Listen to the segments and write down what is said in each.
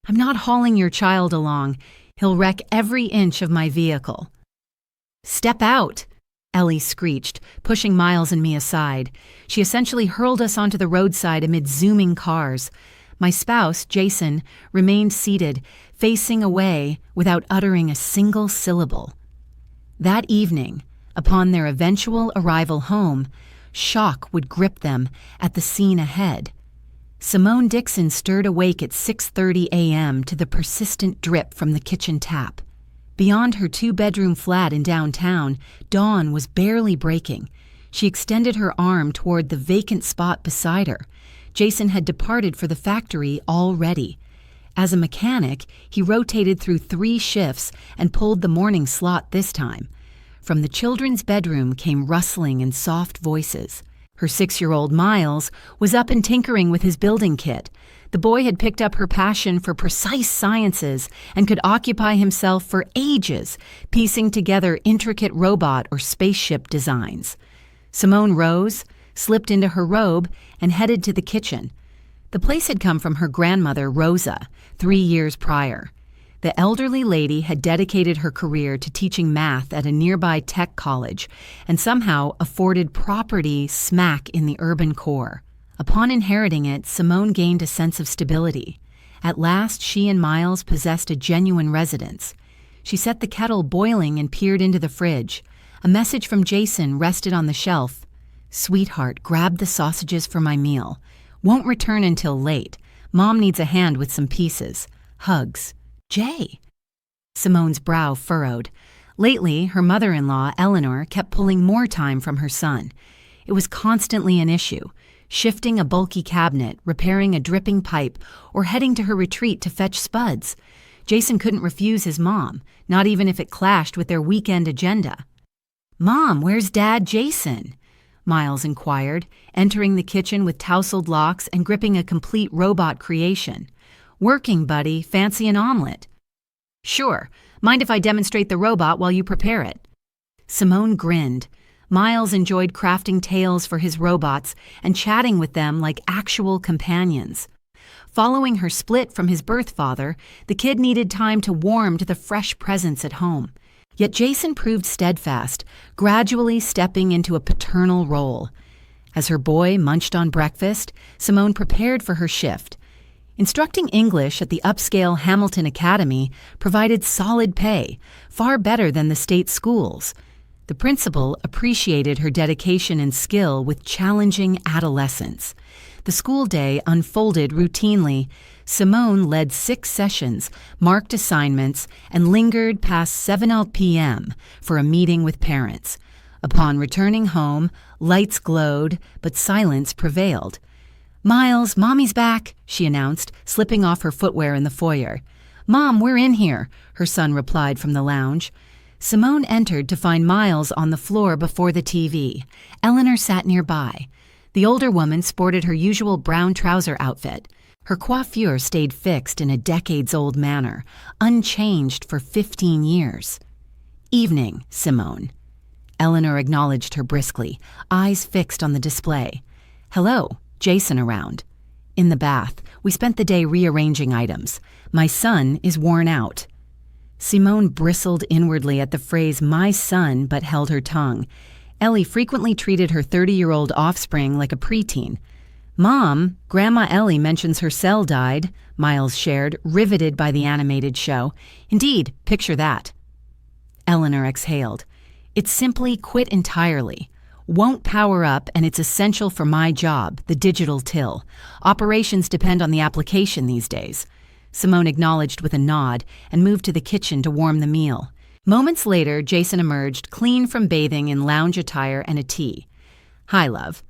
I'm not hauling your child along. He'll wreck every inch of my vehicle." "Step out," Ellie screeched, pushing Miles and me aside. She essentially hurled us onto the roadside amid zooming cars. My spouse, Jason, remained seated, facing away without uttering a single syllable. That evening, upon their eventual arrival home, shock would grip them at the scene ahead. Simone Dixon stirred awake at 6:30 a.m. to the persistent drip from the kitchen tap. Beyond her two-bedroom flat in downtown, dawn was barely breaking. She extended her arm toward the vacant spot beside her. Jason had departed for the factory already. As a mechanic, he rotated through 3 shifts and pulled the morning slot this time. From the children's bedroom came rustling and soft voices. Her 6-year-old Miles was up and tinkering with his building kit. The boy had picked up her passion for precise sciences and could occupy himself for ages, piecing together intricate robot or spaceship designs. Simone rose, slipped into her robe, and headed to the kitchen. The place had come from her grandmother, Rosa, 3 years prior. The elderly lady had dedicated her career to teaching math at a nearby tech college and somehow afforded property smack in the urban core. Upon inheriting it, Simone gained a sense of stability. At last, she and Miles possessed a genuine residence. She set the kettle boiling and peered into the fridge. A message from Jason rested on the shelf. "Sweetheart, grab the sausages for my meal. Won't return until late. Mom needs a hand with some pieces. Hugs. Jay." Simone's brow furrowed. Lately, her mother-in-law, Eleanor, kept pulling more time from her son. It was constantly an issue, shifting a bulky cabinet, repairing a dripping pipe, or heading to her retreat to fetch spuds. Jason couldn't refuse his mom, not even if it clashed with their weekend agenda. "Mom, where's Dad Jason?" Miles inquired, entering the kitchen with tousled locks and gripping a complete robot creation. "Working, buddy. Fancy an omelet." "Sure. Mind if I demonstrate the robot while you prepare it?" Simone grinned. Miles enjoyed crafting tales for his robots and chatting with them like actual companions. Following her split from his birth father, the kid needed time to warm to the fresh presence at home. Yet Jason proved steadfast, gradually stepping into a paternal role. As her boy munched on breakfast, Simone prepared for her shift. Instructing English at the upscale Hamilton Academy provided solid pay, far better than the state schools. The principal appreciated her dedication and skill with challenging adolescents. The school day unfolded routinely. Simone led 6 sessions, marked assignments, and lingered past 7 p.m. for a meeting with parents. Upon returning home, lights glowed, but silence prevailed. "Miles, Mommy's back," she announced, slipping off her footwear in the foyer. "Mom, we're in here," her son replied from the lounge. Simone entered to find Miles on the floor before the TV. Eleanor sat nearby. The older woman sported her usual brown trouser outfit. Her coiffure stayed fixed in a decades-old manner, unchanged for 15 years. "Evening, Simone." Eleanor acknowledged her briskly, eyes fixed on the display. "Hello, Jason around." "In the bath. We spent the day rearranging items. My son is worn out." Simone bristled inwardly at the phrase "my son," but held her tongue. Ellie frequently treated her 30-year-old offspring like a preteen. "Mom, Grandma Ellie mentions her cell died," Miles shared, riveted by the animated show. "Indeed, picture that." Eleanor exhaled. "It's simply quit entirely. Won't power up, and it's essential for my job, the digital till. Operations depend on the application these days." Simone acknowledged with a nod and moved to the kitchen to warm the meal. Moments later, Jason emerged, clean from bathing in lounge attire and a tee. "Hi, love."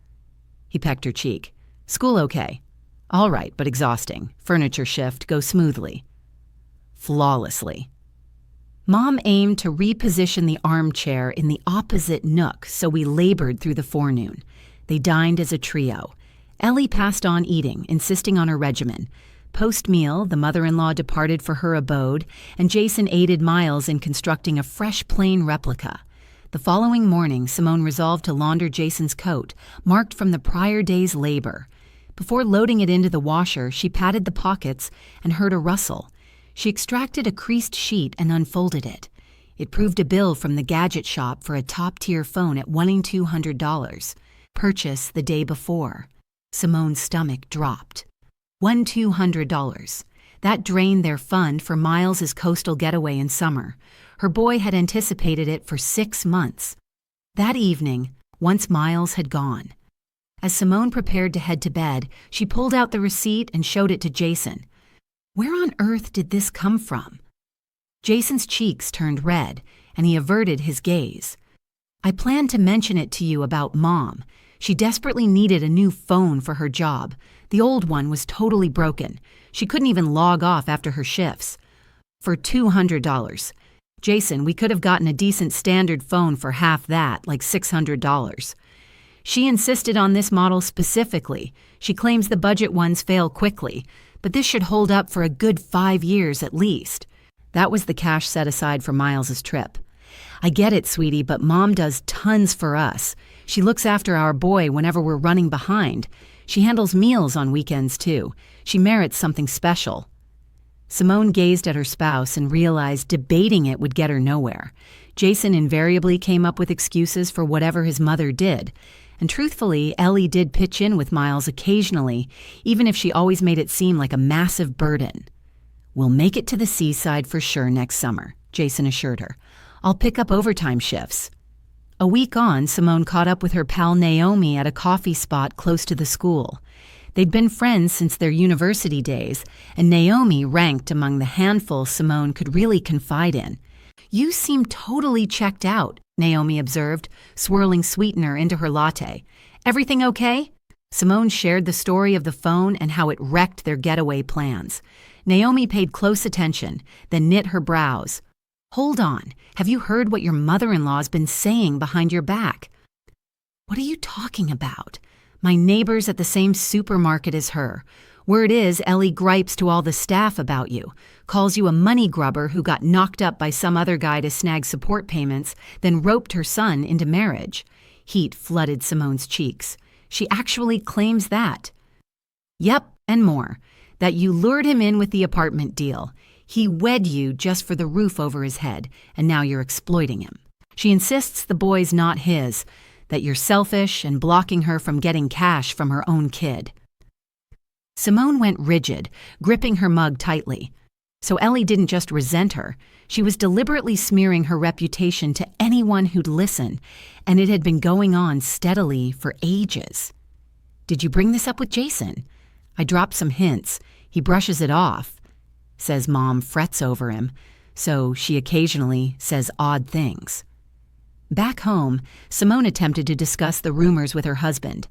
He pecked her cheek. "School okay?" "All right, but exhausting. Furniture shift goes smoothly." "Flawlessly." Mom aimed to reposition the armchair in the opposite nook, so we labored through the forenoon. They dined as a trio. Ellie passed on eating, insisting on her regimen. Post-meal, the mother-in-law departed for her abode, and Jason aided Miles in constructing a fresh plane replica. The following morning, Simone resolved to launder Jason's coat, marked from the prior day's labor. Before loading it into the washer, she patted the pockets and heard a rustle. She extracted a creased sheet and unfolded it. It proved a bill from the gadget shop for a top-tier phone at $1,200, purchased the day before. Simone's stomach dropped. $1,200. That drained their fund for Miles's coastal getaway in summer. Her boy had anticipated it for 6 months. That evening, once Miles had gone. As Simone prepared to head to bed, she pulled out the receipt and showed it to Jason. Where on earth did this come from? Jason's cheeks turned red, and he averted his gaze. I planned to mention it to you about Mom. She desperately needed a new phone for her job. The old one was totally broken. She couldn't even log off after her shifts. For $200. Jason, we could have gotten a decent standard phone for half that, like $600. She insisted on this model specifically. She claims the budget ones fail quickly, but this should hold up for a good 5 years at least. That was the cash set aside for Miles's trip. I get it, sweetie, but Mom does tons for us. She looks after our boy whenever we're running behind. She handles meals on weekends, too. She merits something special. Simone gazed at her spouse and realized debating it would get her nowhere. Jason invariably came up with excuses for whatever his mother did. And truthfully, Ellie did pitch in with Miles occasionally, even if she always made it seem like a massive burden. We'll make it to the seaside for sure next summer, Jason assured her. I'll pick up overtime shifts. A week on, Simone caught up with her pal Naomi at a coffee spot close to the school. They'd been friends since their university days, and Naomi ranked among the handful Simone could really confide in. You seem totally checked out, Naomi observed, swirling sweetener into her latte. Everything okay? Simone shared the story of the phone and how it wrecked their getaway plans. Naomi paid close attention, then knit her brows. Hold on, have you heard what your mother-in-law's been saying behind your back? What are you talking about? My neighbor's at the same supermarket as her. Word is, Ellie gripes to all the staff about you, calls you a money grubber who got knocked up by some other guy to snag support payments, then roped her son into marriage. Heat flooded Simone's cheeks. She actually claims that. Yep, and more. That you lured him in with the apartment deal. He wed you just for the roof over his head, and now you're exploiting him. She insists the boy's not his, that you're selfish and blocking her from getting cash from her own kid. Simone went rigid, gripping her mug tightly. So Ellie didn't just resent her. She was deliberately smearing her reputation to anyone who'd listen, and it had been going on steadily for ages. Did you bring this up with Jason? I dropped some hints. He brushes it off. Says Mom frets over him, so she occasionally says odd things. Back home, Simone attempted to discuss the rumors with her husband.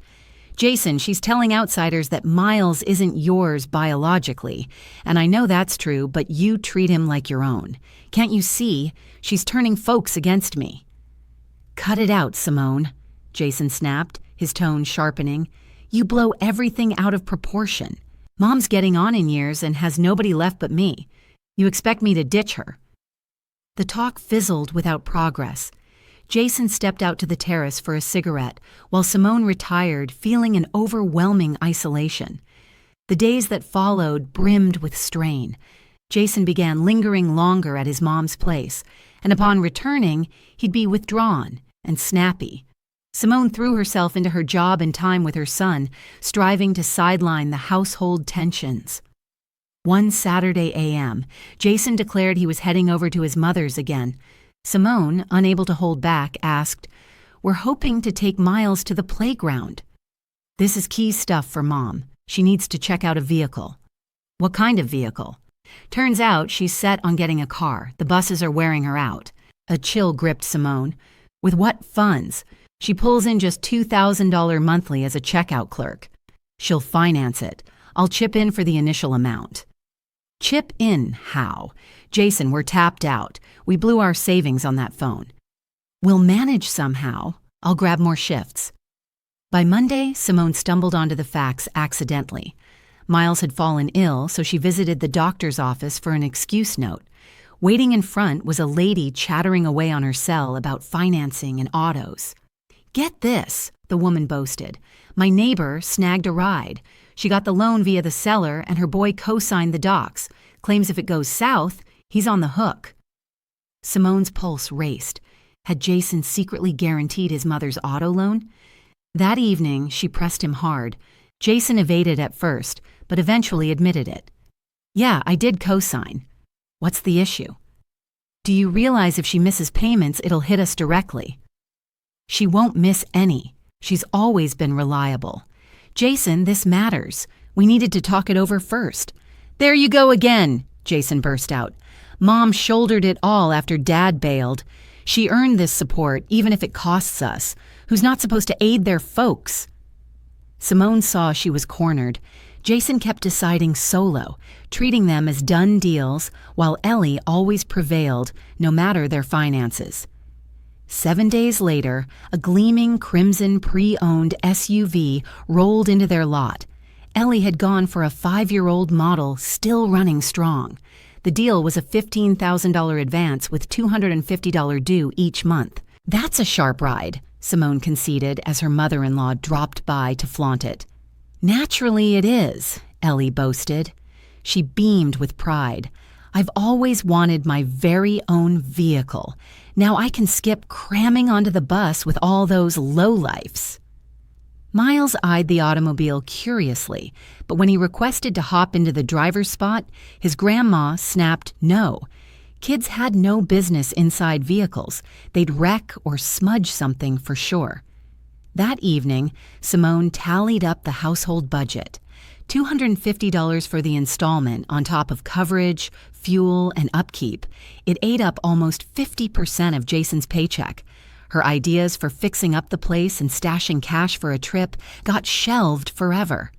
Jason, she's telling outsiders that Miles isn't yours biologically, and I know that's true, but you treat him like your own. Can't you see? She's turning folks against me. Cut it out, Simone, Jason snapped, his tone sharpening. You blow everything out of proportion. Mom's getting on in years and has nobody left but me. You expect me to ditch her. The talk fizzled without progress. Jason stepped out to the terrace for a cigarette, while Simone retired, feeling an overwhelming isolation. The days that followed brimmed with strain. Jason began lingering longer at his mom's place, and upon returning, he'd be withdrawn and snappy. Simone threw herself into her job and time with her son, striving to sideline the household tensions. One Saturday a.m., Jason declared he was heading over to his mother's again. Simone, unable to hold back, asked, "We're hoping to take Miles to the playground." This is key stuff for Mom. She needs to check out a vehicle. What kind of vehicle? Turns out she's set on getting a car. The buses are wearing her out. A chill gripped Simone. With what funds? She pulls in just $2,000 monthly as a checkout clerk. She'll finance it. I'll chip in for the initial amount. Chip in how? Jason, we're tapped out. We blew our savings on that phone. We'll manage somehow. I'll grab more shifts. By Monday, Simone stumbled onto the facts accidentally. Miles had fallen ill, so she visited the doctor's office for an excuse note. Waiting in front was a lady chattering away on her cell about financing and autos. Get this, the woman boasted. My neighbor snagged a ride. She got the loan via the seller, and her boy co-signed the docs. Claims if it goes south, he's on the hook. Simone's pulse raced. Had Jason secretly guaranteed his mother's auto loan? That evening, she pressed him hard. Jason evaded at first, but eventually admitted it. Yeah, I did co-sign. What's the issue? Do you realize if she misses payments, it'll hit us directly? She won't miss any. She's always been reliable. Jason, this matters. We needed to talk it over first. There you go again, Jason burst out. Mom shouldered it all after Dad bailed. She earned this support, even if it costs us. Who's not supposed to aid their folks? Simone saw she was cornered. Jason kept deciding solo, treating them as done deals, while Ellie always prevailed, no matter their finances. 7 days later, a gleaming crimson pre-owned SUV rolled into their lot. Ellie had gone for a 5-year-old model still running strong. The deal was a $15,000 advance with $250 due each month. That's a sharp ride, Simone conceded as her mother-in-law dropped by to flaunt it. Naturally it is, Ellie boasted. She beamed with pride. I've always wanted my very own vehicle. Now I can skip cramming onto the bus with all those lowlifes. Miles eyed the automobile curiously, but when he requested to hop into the driver's spot, his grandma snapped no. Kids had no business inside vehicles. They'd wreck or smudge something for sure. That evening, Simone tallied up the household budget. $250 for the installment on top of coverage, fuel, and upkeep. It ate up almost 50% of Jason's paycheck. Her ideas for fixing up the place and stashing cash for a trip got shelved forever.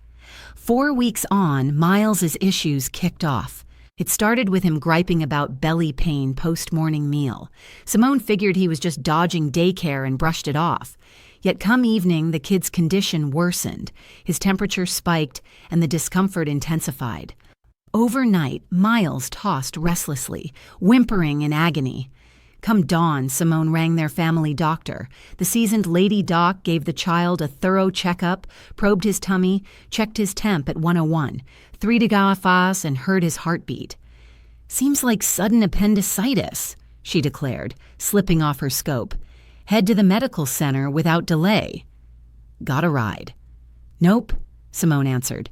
4 weeks on, Miles's issues kicked off. It started with him griping about belly pain post-morning meal. Simone figured he was just dodging daycare and brushed it off. Yet come evening, the kid's condition worsened. His temperature spiked and the discomfort intensified. Overnight, Miles tossed restlessly, whimpering in agony. Come dawn, Simone rang their family doctor. The seasoned lady doc gave the child a thorough checkup, probed his tummy, checked his temp at 101, 3 de Gallifas, and heard his heartbeat. Seems like sudden appendicitis, she declared, slipping off her scope. Head to the medical center without delay. Got a ride. Nope, Simone answered.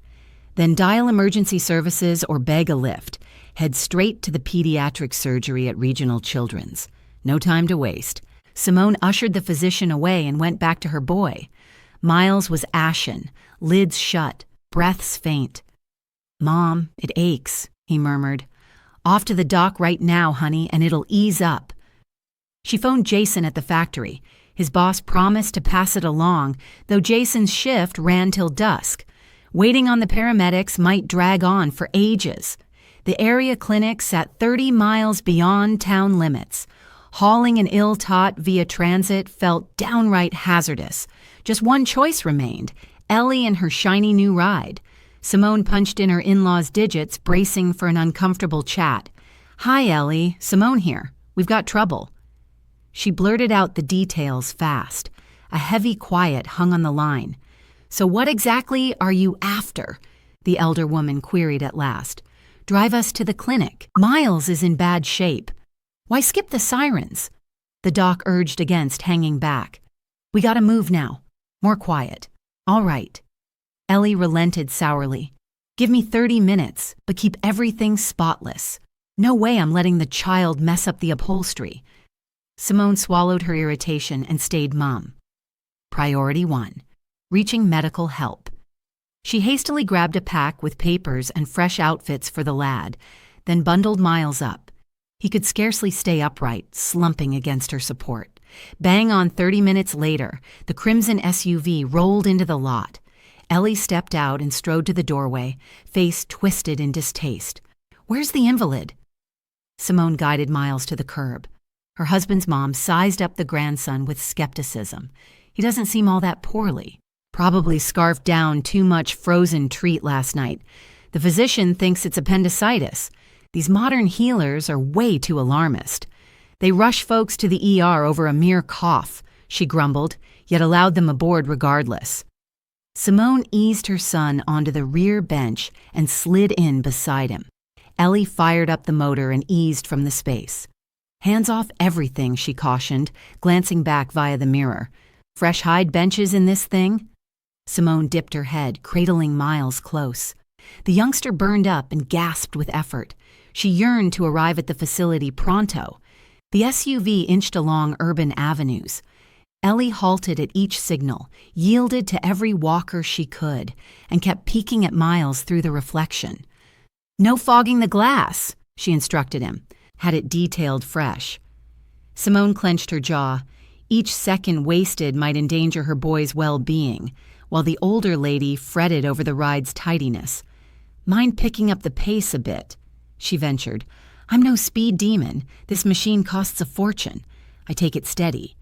Then dial emergency services or beg a lift. Head straight to the pediatric surgery at Regional Children's. No time to waste. Simone ushered the physician away and went back to her boy. Miles was ashen, lids shut, breaths faint. Mom, it aches, he murmured. Off to the doc right now, honey, and it'll ease up. She phoned Jason at the factory. His boss promised to pass it along, though Jason's shift ran till dusk. Waiting on the paramedics might drag on for ages. The area clinic sat 30 miles beyond town limits. Hauling an ill-tot via transit felt downright hazardous. Just one choice remained, Ellie and her shiny new ride. Simone punched in her in-laws' digits, bracing for an uncomfortable chat. Hi, Ellie. Simone here. We've got trouble. She blurted out the details fast. A heavy quiet hung on the line. So what exactly are you after? The elder woman queried at last. Drive us to the clinic. Miles is in bad shape. Why skip the sirens? The doc urged against hanging back. We gotta move now. More quiet. All right. Ellie relented sourly. Give me 30 minutes, but keep everything spotless. No way I'm letting the child mess up the upholstery. Simone swallowed her irritation and stayed mum. Priority 1. Reaching medical help. She hastily grabbed a pack with papers and fresh outfits for the lad, then bundled Miles up. He could scarcely stay upright, slumping against her support. Bang on 30 minutes later, the crimson SUV rolled into the lot. Ellie stepped out and strode to the doorway, face twisted in distaste. Where's the invalid? Simone guided Miles to the curb. Her husband's mom sized up the grandson with skepticism. He doesn't seem all that poorly. Probably scarfed down too much frozen treat last night. The physician thinks it's appendicitis. These modern healers are way too alarmist. They rush folks to the ER over a mere cough, she grumbled, yet allowed them aboard regardless. Simone eased her son onto the rear bench and slid in beside him. Ellie fired up the motor and eased from the space. "Hands off everything," she cautioned, glancing back via the mirror. "Fresh hide benches in this thing?" Simone dipped her head, cradling Miles close. The youngster burned up and gasped with effort. She yearned to arrive at the facility pronto. The SUV inched along urban avenues. Ellie halted at each signal, yielded to every walker she could, and kept peeking at Miles through the reflection. "No fogging the glass," she instructed him, had it detailed fresh. Simone clenched her jaw. Each second wasted might endanger her boy's well-being, while the older lady fretted over the ride's tidiness. "Mind picking up the pace a bit," she ventured. "I'm no speed demon. This machine costs a fortune. I take it steady."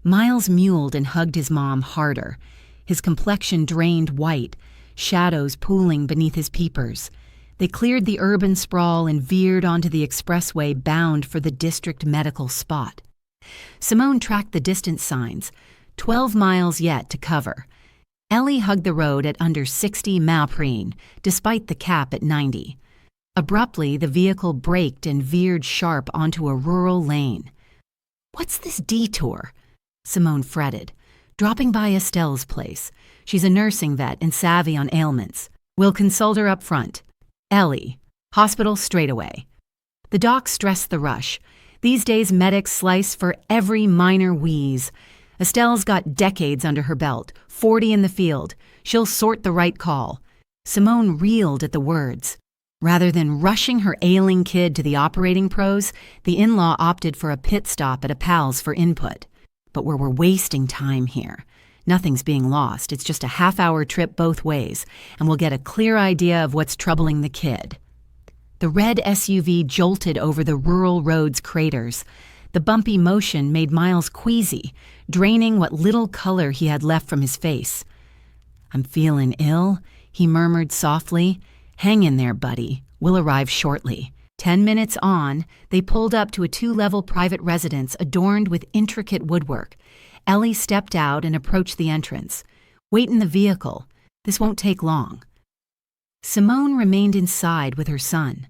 Miles mewled and hugged his mom harder. His complexion drained white, shadows pooling beneath his peepers. They cleared the urban sprawl and veered onto the expressway bound for the district medical spot. Simone tracked the distance signs. 12 miles yet to cover. Ellie hugged the road at under 60 mph, despite the cap at 90. Abruptly, the vehicle braked and veered sharp onto a rural lane. "What's this detour?" Simone fretted. "Dropping by Estelle's place. She's a nursing vet and savvy on ailments. We'll consult her up front. Ellie, hospital straight away." The doc stressed the rush. These days medics slice for every minor wheeze. Estelle's got decades under her belt, 40 in the field. She'll sort the right call. Simone reeled at the words. Rather than rushing her ailing kid to the operating pros, the in-law opted for a pit stop at a pal's for input. But we're wasting time here. Nothing's being lost. It's just a half-hour trip both ways, and we'll get a clear idea of what's troubling the kid. The red SUV jolted over the rural road's craters. The bumpy motion made Miles queasy, draining what little color he had left from his face. "I'm feeling ill," he murmured softly. "Hang in there, buddy. We'll arrive shortly." 10 minutes on, they pulled up to a 2-level private residence adorned with intricate woodwork. Ellie stepped out and approached the entrance. "Wait in the vehicle. This won't take long." Simone remained inside with her son.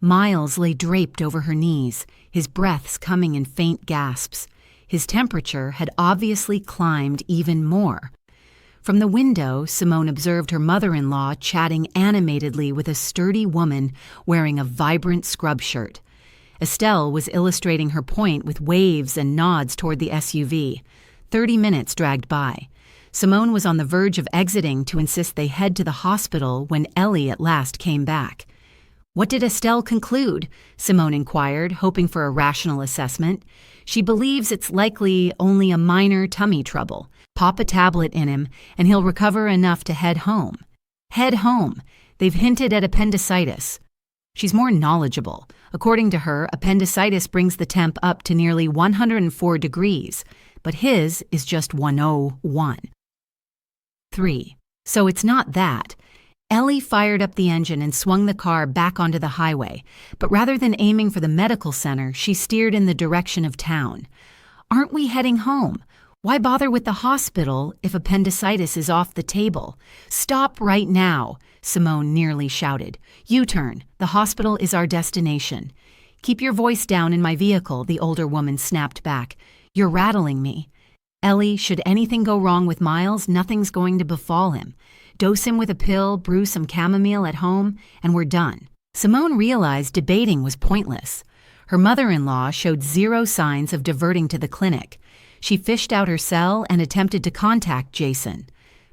Miles lay draped over her knees, his breaths coming in faint gasps. His temperature had obviously climbed even more. From the window, Simone observed her mother-in-law chatting animatedly with a sturdy woman wearing a vibrant scrub shirt. Estelle was illustrating her point with waves and nods toward the SUV. 30 minutes dragged by. Simone was on the verge of exiting to insist they head to the hospital when Ellie at last came back. "What did Estelle conclude?" Simone inquired, hoping for a rational assessment. "She believes it's likely only a minor tummy trouble. Pop a tablet in him, and he'll recover enough to head home." Head home. They've hinted at appendicitis. She's more knowledgeable. According to her, appendicitis brings the temp up to nearly 104 degrees, but his is just 101. 3. So it's not that. Ellie fired up the engine and swung the car back onto the highway, but rather than aiming for the medical center, she steered in the direction of town. "Aren't we heading home? Why bother with the hospital if appendicitis is off the table? Stop right now," Simone nearly shouted. "U-turn. The hospital is our destination." "Keep your voice down in my vehicle," the older woman snapped back. "You're rattling me." "Ellie, should anything go wrong with Miles, nothing's going to befall him. Dose him with a pill, brew some chamomile at home, and we're done." Simone realized debating was pointless. Her mother-in-law showed zero signs of diverting to the clinic. She fished out her cell and attempted to contact Jason.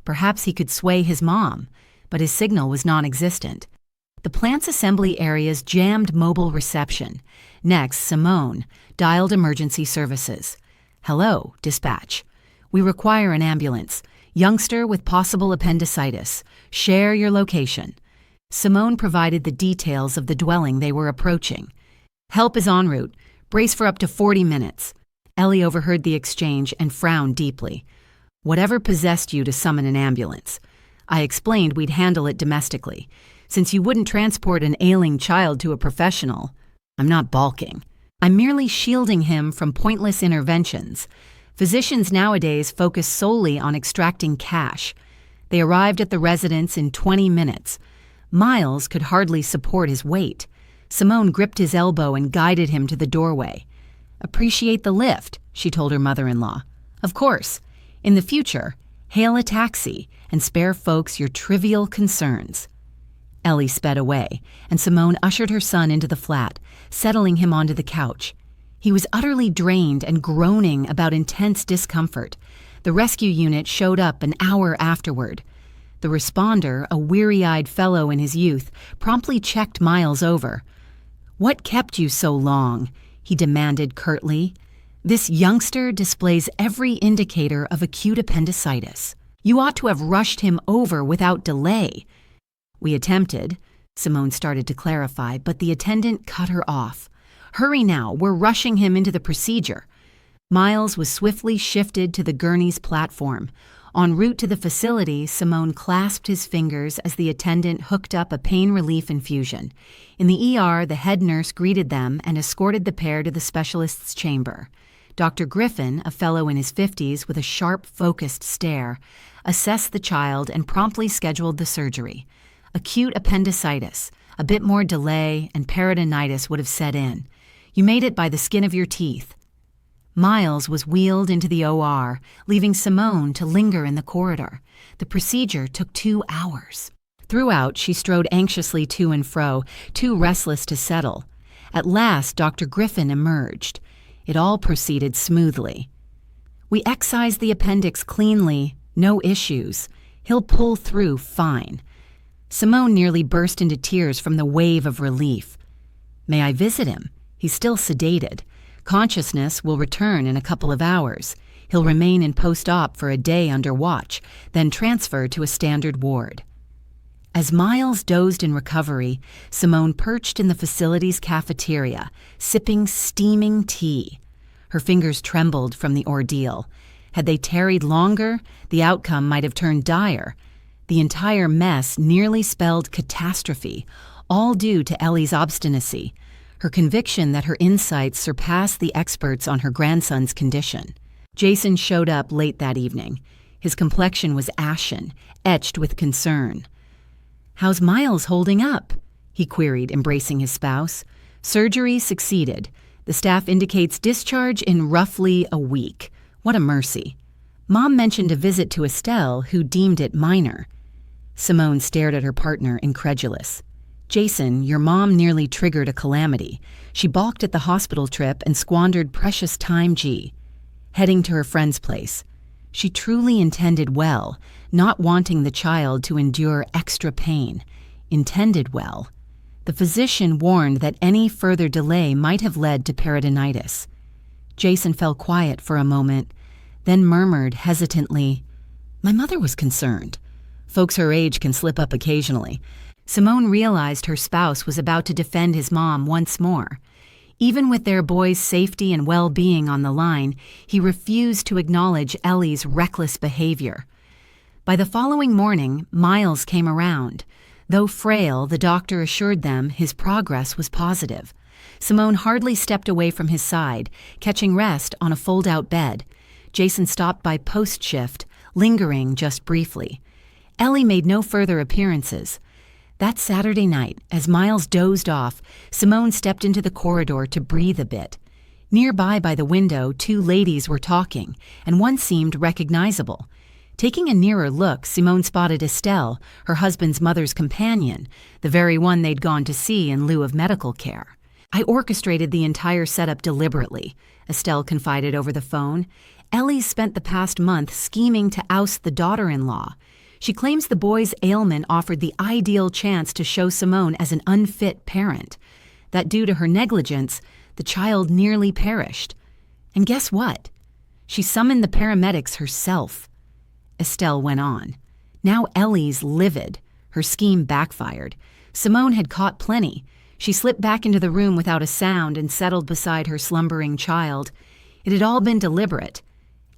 Perhaps he could sway his mom, but his signal was non-existent. The plant's assembly area's jammed mobile reception. Next, Simone dialed emergency services. "Hello, dispatch. We require an ambulance. Youngster with possible appendicitis. Share your location." Simone provided the details of the dwelling they were approaching. "Help is en route. Brace for up to 40 minutes. Ellie overheard the exchange and frowned deeply. "Whatever possessed you to summon an ambulance?" I explained we'd handle it domestically. "Since you wouldn't transport an ailing child to a professional." "I'm not balking. I'm merely shielding him from pointless interventions. Physicians nowadays focus solely on extracting cash. They arrived at the residence in 20 minutes. Miles could hardly support his weight. Simone gripped his elbow and guided him to the doorway. "Appreciate the lift," she told her mother-in-law. "Of course. In the future, hail a taxi and spare folks your trivial concerns." Ellie sped away, and Simone ushered her son into the flat, settling him onto the couch. He was utterly drained and groaning about intense discomfort. The rescue unit showed up an hour afterward. The responder, a weary-eyed fellow in his youth, promptly checked Miles over. "What kept you so long?" he demanded curtly. "This youngster displays every indicator of acute appendicitis. You ought to have rushed him over without delay." "We attempted," Simone started to clarify, but the attendant cut her off. "Hurry now, we're rushing him into the procedure." Miles was swiftly shifted to the gurney's platform. En route to the facility, Simone clasped his fingers as the attendant hooked up a pain relief infusion. In the ER, the head nurse greeted them and escorted the pair to the specialist's chamber. Dr. Griffin, a fellow in his 50s with a sharp, focused stare, assessed the child and promptly scheduled the surgery. Acute appendicitis, a bit more delay, and peritonitis would have set in. You made it by the skin of your teeth. Miles was wheeled into the OR, leaving Simone to linger in the corridor. The procedure took 2 hours. Throughout, she strode anxiously to and fro, too restless to settle. At last, Dr. Griffin emerged. It all proceeded smoothly. "We excised the appendix cleanly, no issues. He'll pull through fine." Simone nearly burst into tears from the wave of relief. "May I visit him? He's still sedated. Consciousness will return in a couple of hours. He'll remain in post-op for a day under watch, then transferred to a standard ward." As Miles dozed in recovery, Simone perched in the facility's cafeteria, sipping steaming tea. Her fingers trembled from the ordeal. Had they tarried longer, the outcome might have turned dire. The entire mess nearly spelled catastrophe, all due to Ellie's obstinacy, her conviction that her insights surpassed the experts on her grandson's condition. Jason showed up late that evening. His complexion was ashen, etched with concern. "How's Miles holding up?" he queried, embracing his spouse. "Surgery succeeded. The staff indicates discharge in roughly a week. What a mercy." Mom mentioned a visit to Estelle, who deemed it minor. Simone stared at her partner, incredulous. "Jason, your mom nearly triggered a calamity. She balked at the hospital trip and squandered precious time, heading to her friend's place. She truly intended well, not wanting the child to endure extra pain. Intended well. The physician warned that any further delay might have led to peritonitis." Jason fell quiet for a moment, then murmured hesitantly, "My mother was concerned. Folks her age can slip up occasionally." Simone realized her spouse was about to defend his mom once more. Even with their boy's safety and well-being on the line, he refused to acknowledge Ellie's reckless behavior. By the following morning, Miles came around. Though frail, the doctor assured them his progress was positive. Simone hardly stepped away from his side, catching rest on a fold-out bed. Jason stopped by post-shift, lingering just briefly. Ellie made no further appearances. That Saturday night, as Miles dozed off, Simone stepped into the corridor to breathe a bit. Nearby by the window, 2 ladies were talking, and one seemed recognizable. Taking a nearer look, Simone spotted Estelle, her husband's mother's companion, the very one they'd gone to see in lieu of medical care. "I orchestrated the entire setup deliberately," Estelle confided over the phone. "Ellie spent the past month scheming to oust the daughter-in-law. She claims the boy's ailment offered the ideal chance to show Simone as an unfit parent. That due to her negligence, the child nearly perished. And guess what? She summoned the paramedics herself." Estelle went on. Now Ellie's livid. Her scheme backfired. Simone had caught plenty. She slipped back into the room without a sound and settled beside her slumbering child. It had all been deliberate.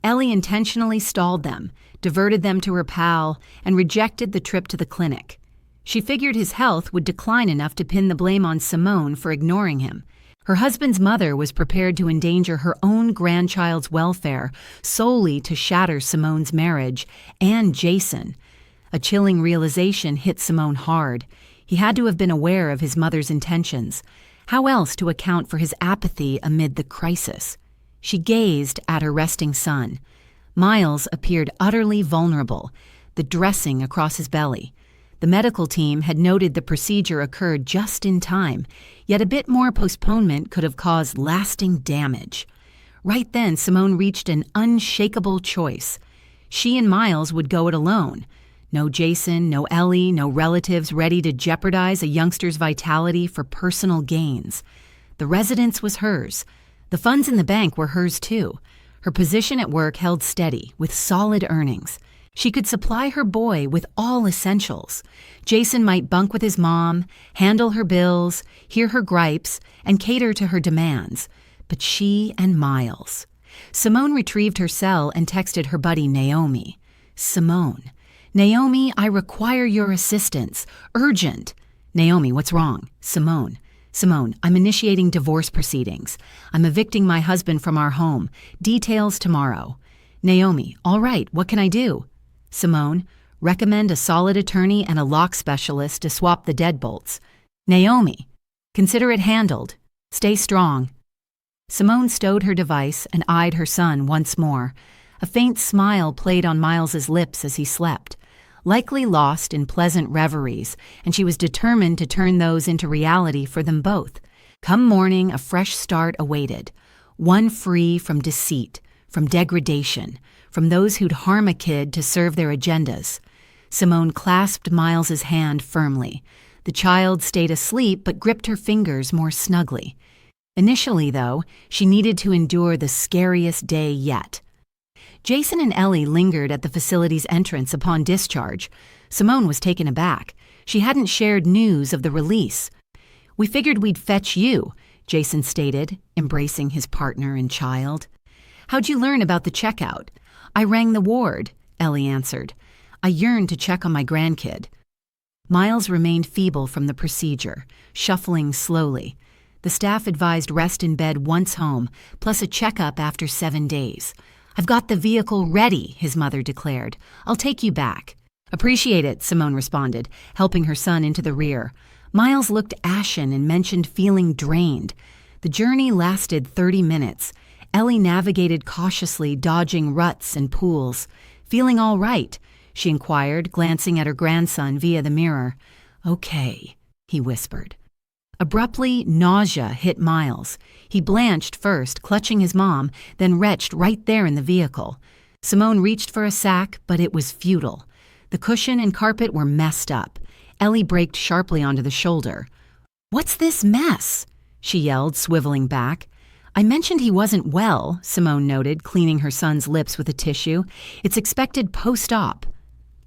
Ellie intentionally stalled them, diverted them to her pal, and rejected the trip to the clinic. She figured his health would decline enough to pin the blame on Simone for ignoring him. Her husband's mother was prepared to endanger her own grandchild's welfare solely to shatter Simone's marriage and Jason. A chilling realization hit Simone hard. He had to have been aware of his mother's intentions. How else to account for his apathy amid the crisis? She gazed at her resting son. Miles appeared utterly vulnerable, the dressing across his belly. The medical team had noted the procedure occurred just in time, yet a bit more postponement could have caused lasting damage. Right then, Simone reached an unshakable choice. She and Miles would go it alone. No Jason, no Ellie, no relatives ready to jeopardize a youngster's vitality for personal gains. The residence was hers. The funds in the bank were hers too. Her position at work held steady, with solid earnings. She could supply her boy with all essentials. Jason might bunk with his mom, handle her bills, hear her gripes, and cater to her demands. But she and Miles. Simone retrieved her cell and texted her buddy Naomi. Simone. Naomi, I require your assistance. Urgent. Naomi, what's wrong? Simone. Simone, I'm initiating divorce proceedings. I'm evicting my husband from our home. Details tomorrow. Naomi, all right, what can I do? Simone, recommend a solid attorney and a lock specialist to swap the deadbolts. Naomi, consider it handled. Stay strong. Simone stowed her device and eyed her son once more. A faint smile played on Miles's lips as he slept. Likely lost in pleasant reveries, and she was determined to turn those into reality for them both. Come morning, a fresh start awaited, one free from deceit, from degradation, from those who'd harm a kid to serve their agendas. Simone clasped Miles's hand firmly. The child stayed asleep but gripped her fingers more snugly. Initially, though, she needed to endure the scariest day yet. Jason and Ellie lingered at the facility's entrance upon discharge. Simone was taken aback. She hadn't shared news of the release. We figured we'd fetch you, Jason stated, embracing his partner and child. How'd you learn about the checkout? I rang the ward, Ellie answered. I yearned to check on my grandkid. Miles remained feeble from the procedure, shuffling slowly. The staff advised rest in bed once home, plus a checkup after 7 days. I've got the vehicle ready, his mother declared. I'll take you back. Appreciate it, Simone responded, helping her son into the rear. Miles looked ashen and mentioned feeling drained. The journey lasted 30 minutes. Ellie navigated cautiously, dodging ruts and pools. Feeling all right? She inquired, glancing at her grandson via the mirror. Okay, he whispered. Abruptly, nausea hit Miles. He blanched first, clutching his mom, then retched right there in the vehicle. Simone reached for a sack, but it was futile. The cushion and carpet were messed up. Ellie braked sharply onto the shoulder. What's this mess? She yelled, swiveling back. I mentioned he wasn't well, Simone noted, cleaning her son's lips with a tissue. It's expected post-op.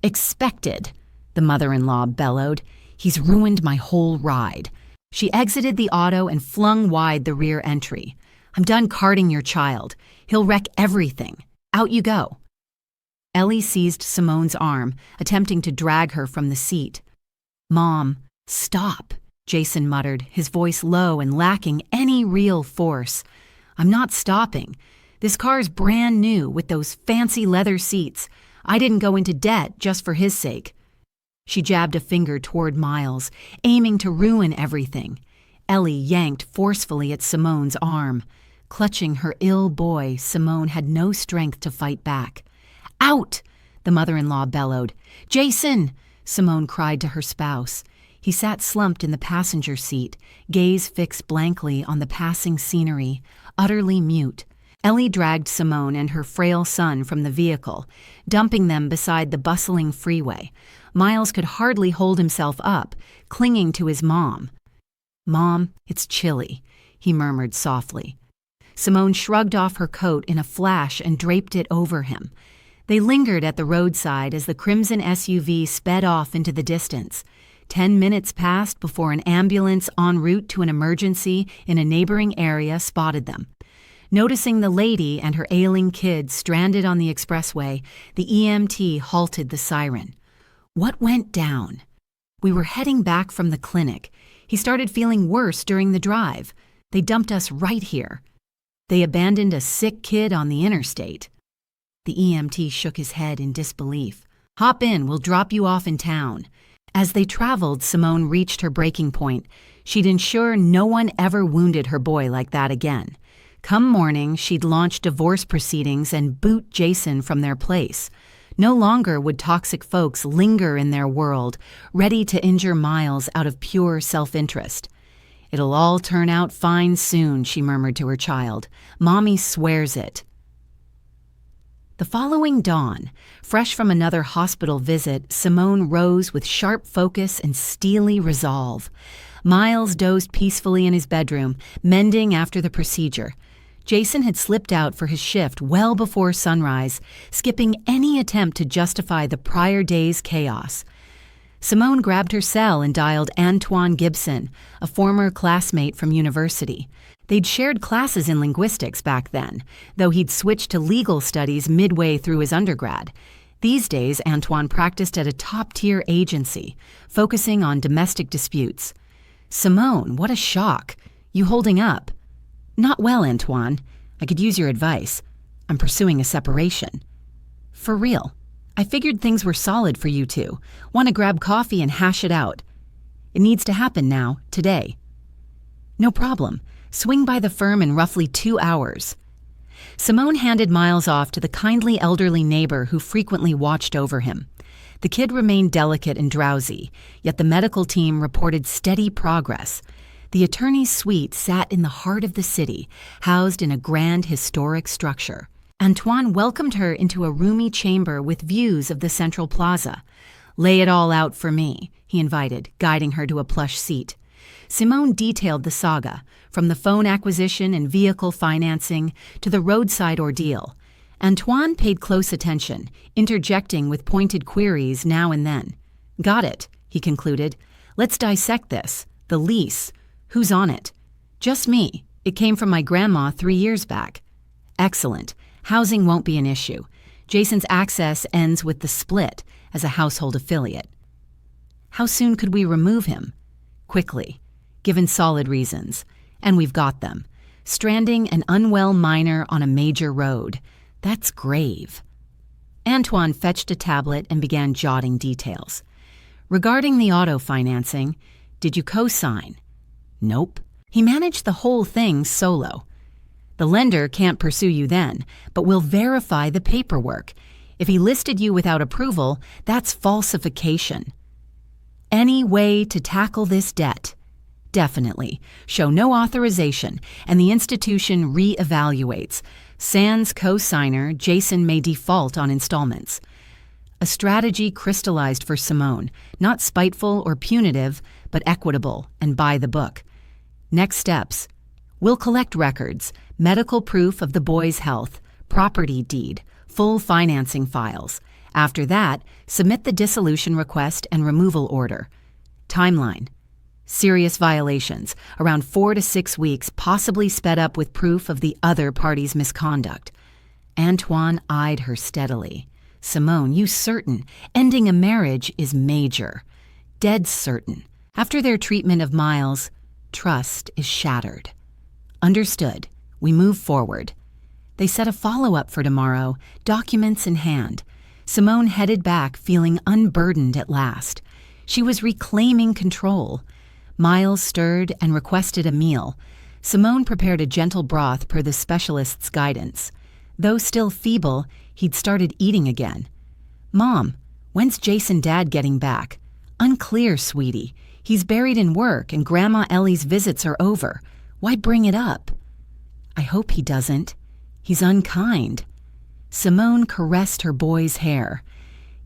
Expected, the mother-in-law bellowed. He's ruined my whole ride. She exited the auto and flung wide the rear entry. I'm done carting your child. He'll wreck everything. Out you go. Ellie seized Simone's arm, attempting to drag her from the seat. Mom, stop, Jason muttered, his voice low and lacking any real force. I'm not stopping. This car's brand new with those fancy leather seats. I didn't go into debt just for his sake. She jabbed a finger toward Miles, aiming to ruin everything. Ellie yanked forcefully at Simone's arm. Clutching her ill boy, Simone had no strength to fight back. Out! The mother-in-law bellowed. Jason! Simone cried to her spouse. He sat slumped in the passenger seat, gaze fixed blankly on the passing scenery, utterly mute. Ellie dragged Simone and her frail son from the vehicle, dumping them beside the bustling freeway. Miles could hardly hold himself up, clinging to his mom. Mom, it's chilly, he murmured softly. Simone shrugged off her coat in a flash and draped it over him. They lingered at the roadside as the crimson SUV sped off into the distance. 10 minutes passed before an ambulance en route to an emergency in a neighboring area spotted them. Noticing the lady and her ailing kid stranded on the expressway, the EMT halted the siren. What went down? We were heading back from the clinic. He started feeling worse during the drive. They dumped us right here. They abandoned a sick kid on the interstate. The EMT shook his head in disbelief. Hop in, we'll drop you off in town. As they traveled, Simone reached her breaking point. She'd ensure no one ever wounded her boy like that again. Come morning, she'd launch divorce proceedings and boot Jason from their place. No longer would toxic folks linger in their world, ready to injure Miles out of pure self-interest. It'll all turn out fine soon, she murmured to her child. Mommy swears it. The following dawn, fresh from another hospital visit, Simone rose with sharp focus and steely resolve. Miles dozed peacefully in his bedroom, mending after the procedure. Jason had slipped out for his shift well before sunrise, skipping any attempt to justify the prior day's chaos. Simone grabbed her cell and dialed Antoine Gibson, a former classmate from university. They'd shared classes in linguistics back then, though he'd switched to legal studies midway through his undergrad. These days, Antoine practiced at a top-tier agency, focusing on domestic disputes. Simone, what a shock. You holding up? Not well, Antoine. I could use your advice. I'm pursuing a separation. For real. I figured things were solid for you two. Want to grab coffee and hash it out. It needs to happen now, today. No problem. Swing by the firm in roughly 2 hours. Simone handed Miles off to the kindly elderly neighbor who frequently watched over him. The kid remained delicate and drowsy, yet the medical team reported steady progress. The attorney's suite sat in the heart of the city, housed in a grand historic structure. Antoine welcomed her into a roomy chamber with views of the central plaza. Lay it all out for me, he invited, guiding her to a plush seat. Simone detailed the saga, from the phone acquisition and vehicle financing to the roadside ordeal. Antoine paid close attention, interjecting with pointed queries now and then. Got it, he concluded. Let's dissect this. The lease. Who's on it? Just me. It came from my grandma 3 years back. Excellent. Housing won't be an issue. Jason's access ends with the split as a household affiliate. How soon could we remove him? Quickly, given solid reasons. And we've got them. Stranding an unwell minor on a major road. That's grave. Antoine fetched a tablet and began jotting details. Regarding the auto financing, did you co-sign? Nope. He managed the whole thing solo. The lender can't pursue you then, but will verify the paperwork. If he listed you without approval, that's falsification. Any way to tackle this debt? Definitely. Show no authorization, and the institution re-evaluates. Sans co-signer, Jason may default on installments. A strategy crystallized for Simone, not spiteful or punitive, but equitable and by the book. Next steps. We'll collect records, medical proof of the boy's health, property deed, full financing files. After that, submit the dissolution request and removal order. Timeline. Serious violations, around 4 to 6 weeks, possibly sped up with proof of the other party's misconduct. Antoine eyed her steadily. Simone, you certain? Ending a marriage is major. Dead certain. After their treatment of Miles, trust is shattered. Understood. We move forward. They set a follow-up for tomorrow, documents in hand. Simone headed back, feeling unburdened at last. She was reclaiming control. Miles stirred and requested a meal. Simone prepared a gentle broth per the specialist's guidance. Though still feeble, he'd started eating again. Mom, when's Jason Dad getting back? Unclear, sweetie. He's buried in work and Grandma Ellie's visits are over. Why bring it up? I hope he doesn't. He's unkind. Simone caressed her boy's hair.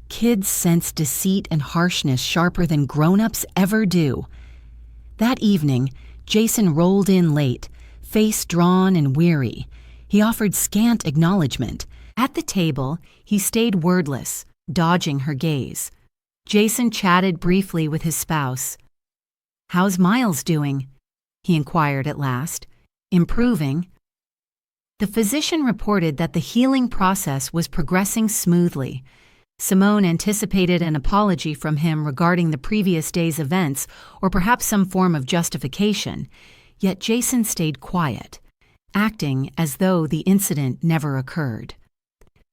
Kids sense deceit and harshness sharper than grown-ups ever do. That evening, Jason rolled in late, face drawn and weary. He offered scant acknowledgement. At the table, he stayed wordless, dodging her gaze. Jason chatted briefly with his spouse. How's Miles doing? He inquired at last. Improving. The physician reported that the healing process was progressing smoothly. Simone anticipated an apology from him regarding the previous day's events, or perhaps some form of justification, yet Jason stayed quiet, acting as though the incident never occurred.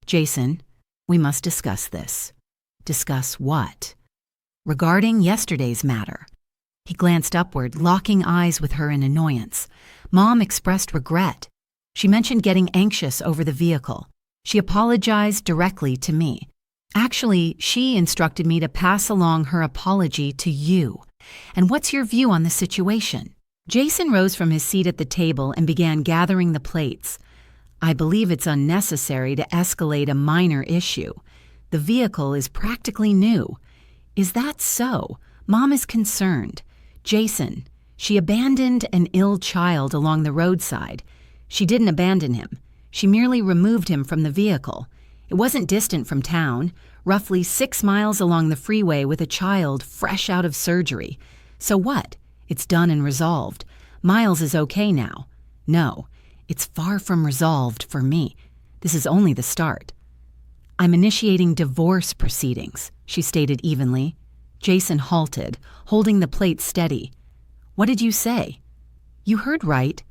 Jason, we must discuss this. Discuss what? Regarding yesterday's matter. He glanced upward, locking eyes with her in annoyance. Mom expressed regret. She mentioned getting anxious over the vehicle. She apologized directly to me. Actually, she instructed me to pass along her apology to you. And what's your view on the situation? Jason rose from his seat at the table and began gathering the plates. I believe it's unnecessary to escalate a minor issue. The vehicle is practically new. Is that so? Mom is concerned. Jason, she abandoned an ill child along the roadside. She didn't abandon him. She merely removed him from the vehicle. It wasn't distant from town, roughly 6 miles along the freeway with a child fresh out of surgery. So what? It's done and resolved. Miles is okay now. No, it's far from resolved for me. This is only the start. I'm initiating divorce proceedings, she stated evenly. Jason halted, holding the plate steady. What did you say? You heard right.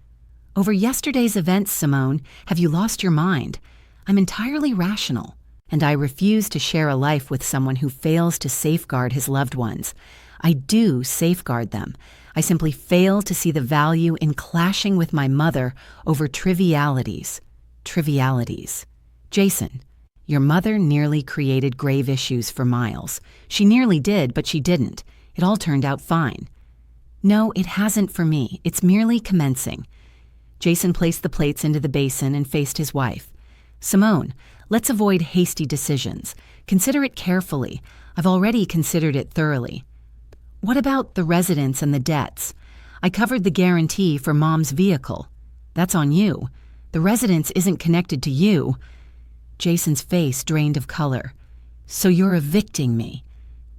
Over yesterday's events, Simone, have you lost your mind? I'm entirely rational, and I refuse to share a life with someone who fails to safeguard his loved ones. I do safeguard them. I simply fail to see the value in clashing with my mother over trivialities. Trivialities. Jason, your mother nearly created grave issues for Miles. She nearly did, but she didn't. It all turned out fine. No, it hasn't for me. It's merely commencing. Jason placed the plates into the basin and faced his wife. Simone, let's avoid hasty decisions. Consider it carefully. I've already considered it thoroughly. What about the residence and the debts? I covered the guarantee for Mom's vehicle. That's on you. The residence isn't connected to you. Jason's face drained of color. So you're evicting me.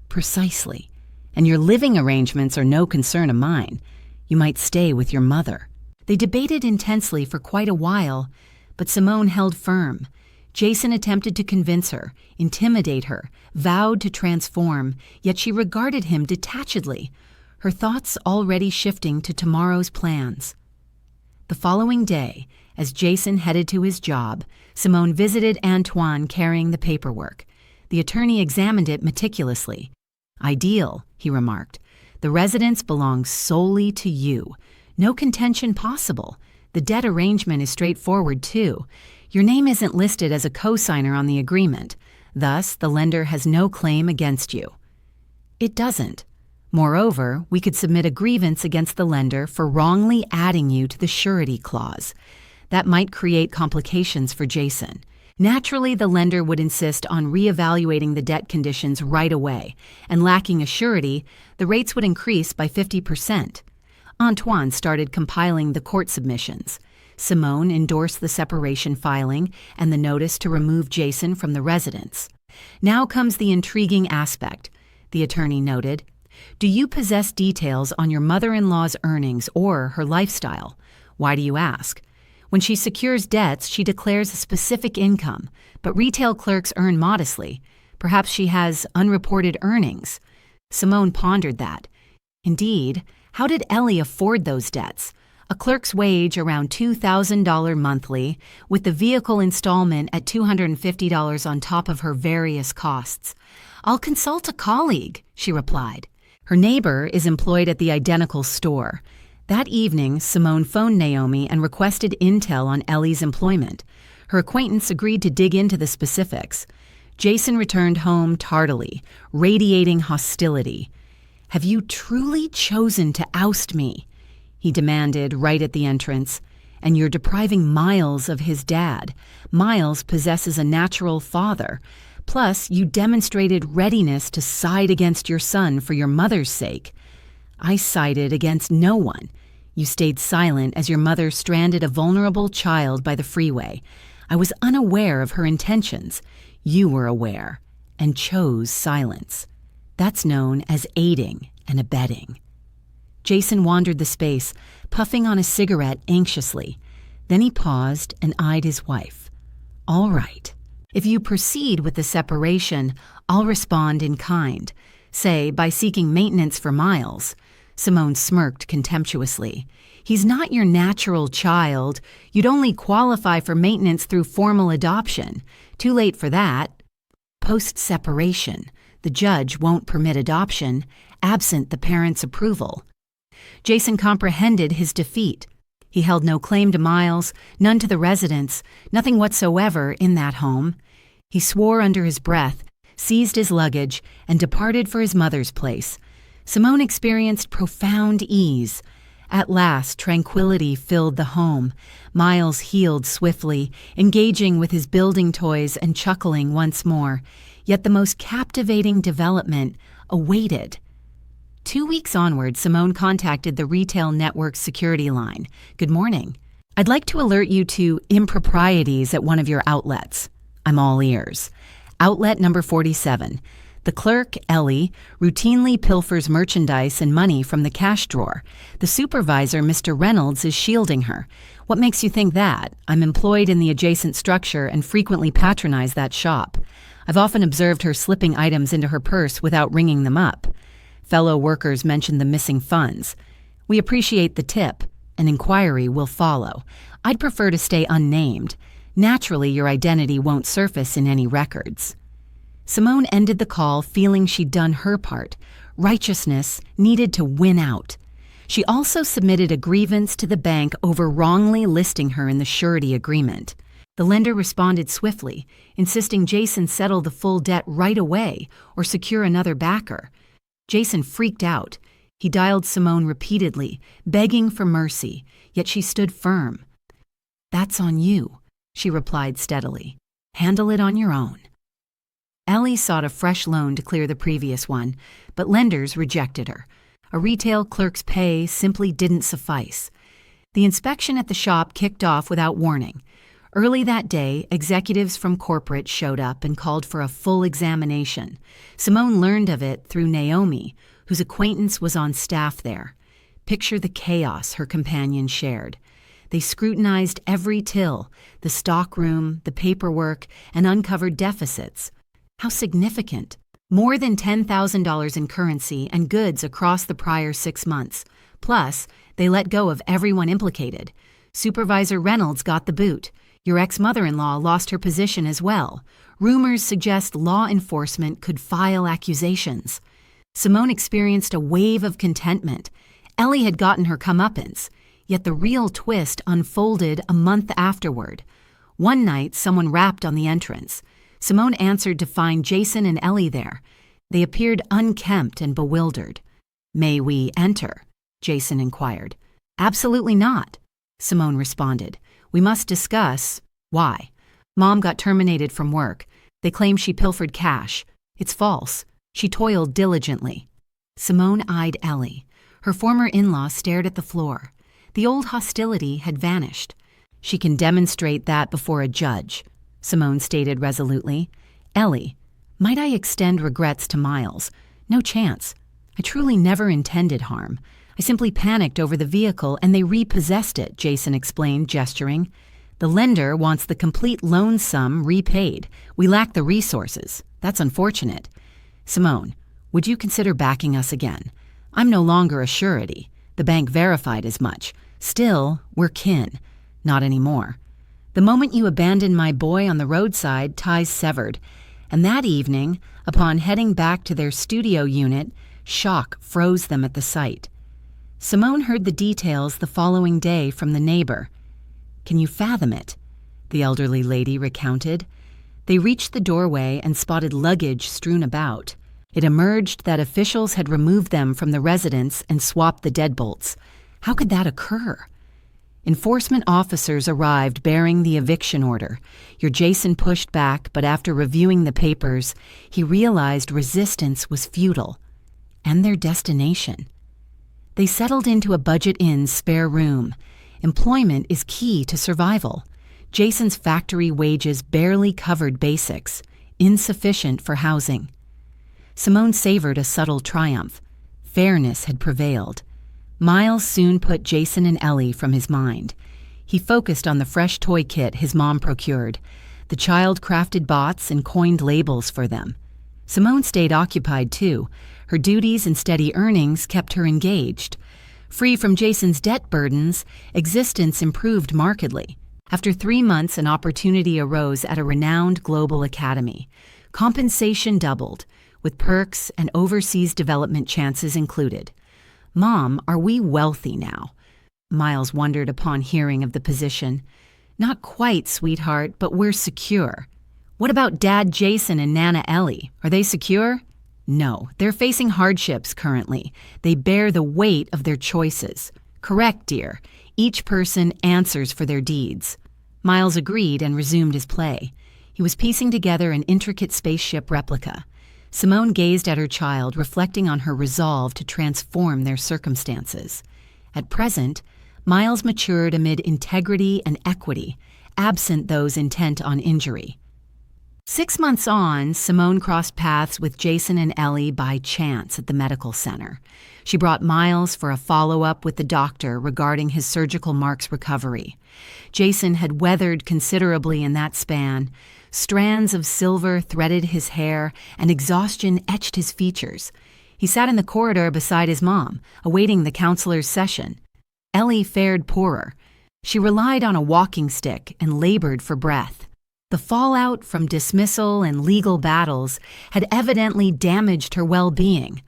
Precisely. And your living arrangements are no concern of mine. You might stay with your mother. They debated intensely for quite a while, but Simone held firm. Jason attempted to convince her, intimidate her, vowed to transform, yet she regarded him detachedly, her thoughts already shifting to tomorrow's plans. The following day, as Jason headed to his job, Simone visited Antoine carrying the paperwork. The attorney examined it meticulously. Ideal, he remarked. The residence belongs solely to you. No contention possible. The debt arrangement is straightforward, too. Your name isn't listed as a co-signer on the agreement. Thus, the lender has no claim against you. It doesn't. Moreover, we could submit a grievance against the lender for wrongly adding you to the surety clause. That might create complications for Jason. Naturally, the lender would insist on reevaluating the debt conditions right away, and lacking a surety, the rates would increase by 50%. Antoine started compiling the court submissions. Simone endorsed the separation filing and the notice to remove Jason from the residence. Now comes the intriguing aspect, the attorney noted. Do you possess details on your mother-in-law's earnings or her lifestyle? Why do you ask? When she secures debts, she declares a specific income, but retail clerks earn modestly. Perhaps she has unreported earnings. Simone pondered that. Indeed, how did Ellie afford those debts? A clerk's wage around $2,000 monthly, with the vehicle installment at $250 on top of her various costs. I'll consult a colleague, she replied. Her neighbor is employed at the identical store. That evening, Simone phoned Naomi and requested intel on Ellie's employment. Her acquaintance agreed to dig into the specifics. Jason returned home tardily, radiating hostility. Have you truly chosen to oust me? He demanded right at the entrance. And you're depriving Miles of his dad. Miles possesses a natural father. Plus, you demonstrated readiness to side against your son for your mother's sake. I sided against no one. You stayed silent as your mother stranded a vulnerable child by the freeway. I was unaware of her intentions. You were aware and chose silence. That's known as aiding and abetting. Jason wandered the space, puffing on a cigarette anxiously. Then he paused and eyed his wife. All right. If you proceed with the separation, I'll respond in kind. Say, by seeking maintenance for Miles. Simone smirked contemptuously. He's not your natural child. You'd only qualify for maintenance through formal adoption. Too late for that. Post-separation. The judge won't permit adoption, absent the parents' approval. Jason comprehended his defeat. He held no claim to Miles, none to the residence, nothing whatsoever in that home. He swore under his breath, seized his luggage, and departed for his mother's place. Simone experienced profound ease. At last, tranquility filled the home. Miles healed swiftly, engaging with his building toys and chuckling once more. Yet the most captivating development awaited. 2 weeks onward, Simone contacted the retail network's security line. "Good morning. I'd like to alert you to improprieties at one of your outlets. I'm all ears. Outlet number 47. The clerk, Ellie, routinely pilfers merchandise and money from the cash drawer. The supervisor, Mr. Reynolds, is shielding her. What makes you think that? I'm employed in the adjacent structure and frequently patronize that shop. I've often observed her slipping items into her purse without ringing them up. Fellow workers mentioned the missing funds. We appreciate the tip. An inquiry will follow. I'd prefer to stay unnamed. Naturally, your identity won't surface in any records." Simone ended the call feeling she'd done her part. Righteousness needed to win out. She also submitted a grievance to the bank over wrongly listing her in the surety agreement. The lender responded swiftly, insisting Jason settle the full debt right away or secure another backer. Jason freaked out. He dialed Simone repeatedly, begging for mercy, yet she stood firm. "That's on you," she replied steadily. "Handle it on your own." Ellie sought a fresh loan to clear the previous one, but lenders rejected her. A retail clerk's pay simply didn't suffice. The inspection at the shop kicked off without warning. Early that day, executives from corporate showed up and called for a full examination. Simone learned of it through Naomi, whose acquaintance was on staff there. Picture the chaos her companion shared. They scrutinized every till, the stockroom, the paperwork, and uncovered deficits. How significant! More than $10,000 in currency and goods across the prior 6 months. Plus, they let go of everyone implicated. Supervisor Reynolds got the boot. Your ex-mother-in-law lost her position as well. Rumors suggest law enforcement could file accusations. Simone experienced a wave of contentment. Ellie had gotten her comeuppance. Yet the real twist unfolded a month afterward. One night, someone rapped on the entrance. Simone answered to find Jason and Ellie there. They appeared unkempt and bewildered. "May we enter?" Jason inquired. "Absolutely not," Simone responded. "We must discuss why. Mom got terminated from work. They claim she pilfered cash. It's false. She toiled diligently." Simone eyed Ellie. Her former in-law stared at the floor. The old hostility had vanished. "She can demonstrate that before a judge," Simone stated resolutely. "Ellie, might I extend regrets to Miles? No chance. I truly never intended harm. I simply panicked over the vehicle and they repossessed it," Jason explained, gesturing. "The lender wants the complete loan sum repaid. We lack the resources. That's unfortunate. Simone, would you consider backing us again? I'm no longer a surety. The bank verified as much. Still, we're kin. Not anymore. The moment you abandoned my boy on the roadside, ties severed. And that evening, upon heading back to their studio unit, shock froze them at the sight." Simone heard the details the following day from the neighbor. "Can you fathom it?" the elderly lady recounted. They reached the doorway and spotted luggage strewn about. It emerged that officials had removed them from the residence and swapped the deadbolts. How could that occur? Enforcement officers arrived bearing the eviction order. Your Jason pushed back, but after reviewing the papers, he realized resistance was futile. And their destination. They settled into a budget inn's spare room. Employment is key to survival. Jason's factory wages barely covered basics, insufficient for housing. Simone savored a subtle triumph. Fairness had prevailed. Miles soon put Jason and Ellie from his mind. He focused on the fresh toy kit his mom procured. The child crafted bots and coined labels for them. Simone stayed occupied too. Her duties and steady earnings kept her engaged. Free from Jason's debt burdens, existence improved markedly. After 3 months, an opportunity arose at a renowned global academy. Compensation doubled. with perks and overseas development chances included. Mom, are we wealthy now? Miles wondered upon hearing of the position. Not quite, sweetheart, but we're secure. What about Dad Jason and Nana Ellie? Are they secure? No, they're facing hardships currently. They bear the weight of their choices. Correct, dear. Each person answers for their deeds. Miles agreed and resumed his play. He was piecing together an intricate spaceship replica. Simone gazed at her child, reflecting on her resolve to transform their circumstances. At present, Miles matured amid integrity and equity, absent those intent on injury. 6 months on, Simone crossed paths with Jason and Ellie by chance at the medical center. She brought Miles for a follow-up with the doctor regarding his surgical mark's recovery. Jason had weathered considerably in that span. Strands of silver threaded his hair, and exhaustion etched his features. He sat in the corridor beside his mom, awaiting the counselor's session. Ellie fared poorer. She relied on a walking stick and labored for breath. The fallout from dismissal and legal battles had evidently damaged her well-being.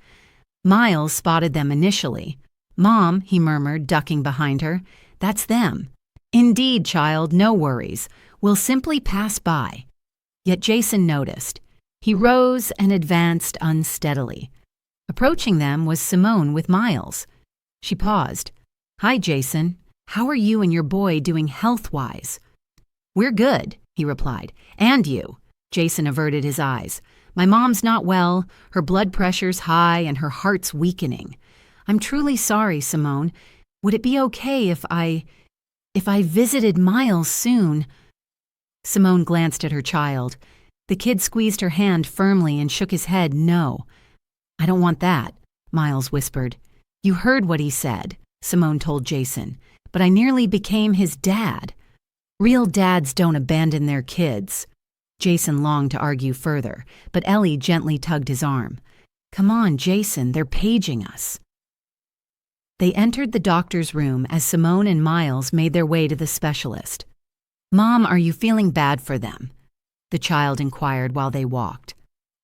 Miles spotted them initially. "Mom," he murmured, ducking behind her, "that's them." "Indeed, child, no worries. We'll simply pass by." Yet Jason noticed. He rose and advanced unsteadily. Approaching them was Simone with Miles. She paused. "Hi, Jason. How are you and your boy doing health-wise?" "We're good," he replied. "And you?" Jason averted his eyes. "My mom's not well, her blood pressure's high, and her heart's weakening. I'm truly sorry, Simone. Would it be okay if I visited Miles soon?" Simone glanced at her child. The kid squeezed her hand firmly and shook his head no. "I don't want that," Miles whispered. "You heard what he said," Simone told Jason. "But I nearly became his dad. Real dads don't abandon their kids." Jason longed to argue further, but Ellie gently tugged his arm. "Come on, Jason, they're paging us." They entered the doctor's room as Simone and Miles made their way to the specialist. "Mom, are you feeling bad for them?" the child inquired while they walked.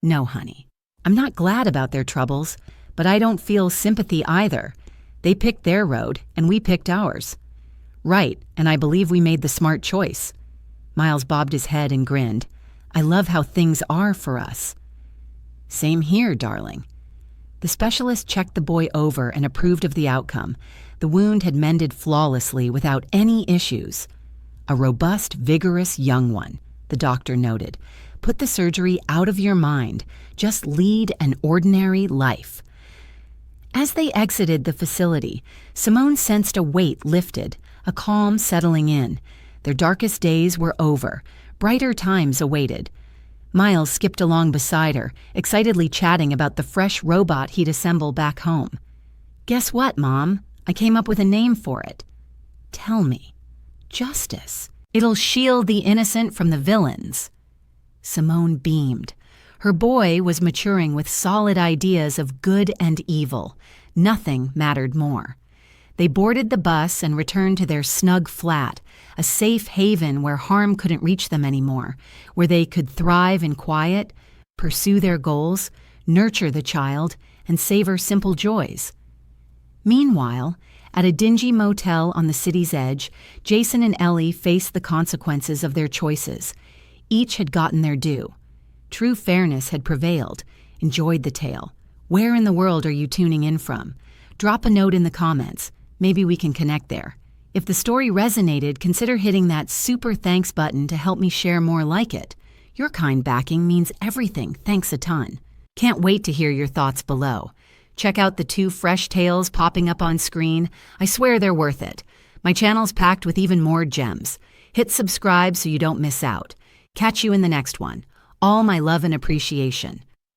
"No, honey. I'm not glad about their troubles, but I don't feel sympathy either. They picked their road, and we picked ours." "Right, and I believe we made the smart choice." Miles bobbed his head and grinned. "I love how things are for us." "Same here, darling." The specialist checked the boy over and approved of the outcome. The wound had mended flawlessly without any issues. "A robust, vigorous young one," the doctor noted. "Put the surgery out of your mind. Just lead an ordinary life." As they exited the facility, Simone sensed a weight lifted, a calm settling in. Their darkest days were over. Brighter times awaited. Miles skipped along beside her, excitedly chatting about the fresh robot he'd assemble back home. "Guess what, Mom? I came up with a name for it." "Tell me." "Justice. It'll shield the innocent from the villains." Simone beamed. Her boy was maturing with solid ideas of good and evil. Nothing mattered more. They boarded the bus and returned to their snug flat, a safe haven where harm couldn't reach them anymore, where they could thrive in quiet, pursue their goals, nurture the child, and savor simple joys. Meanwhile, at a dingy motel on the city's edge, Jason and Ellie faced the consequences of their choices. Each had gotten their due. True fairness had prevailed. Enjoyed the tale. Where in the world are you tuning in from? Drop a note in the comments. Maybe we can connect there. If the story resonated, consider hitting that super thanks button to help me share more like it. Your kind backing means everything. Thanks a ton. Can't wait to hear your thoughts below. Check out the 2 fresh tales popping up on screen. I swear they're worth it. My channel's packed with even more gems. Hit subscribe so you don't miss out. Catch you in the next one. All my love and appreciation.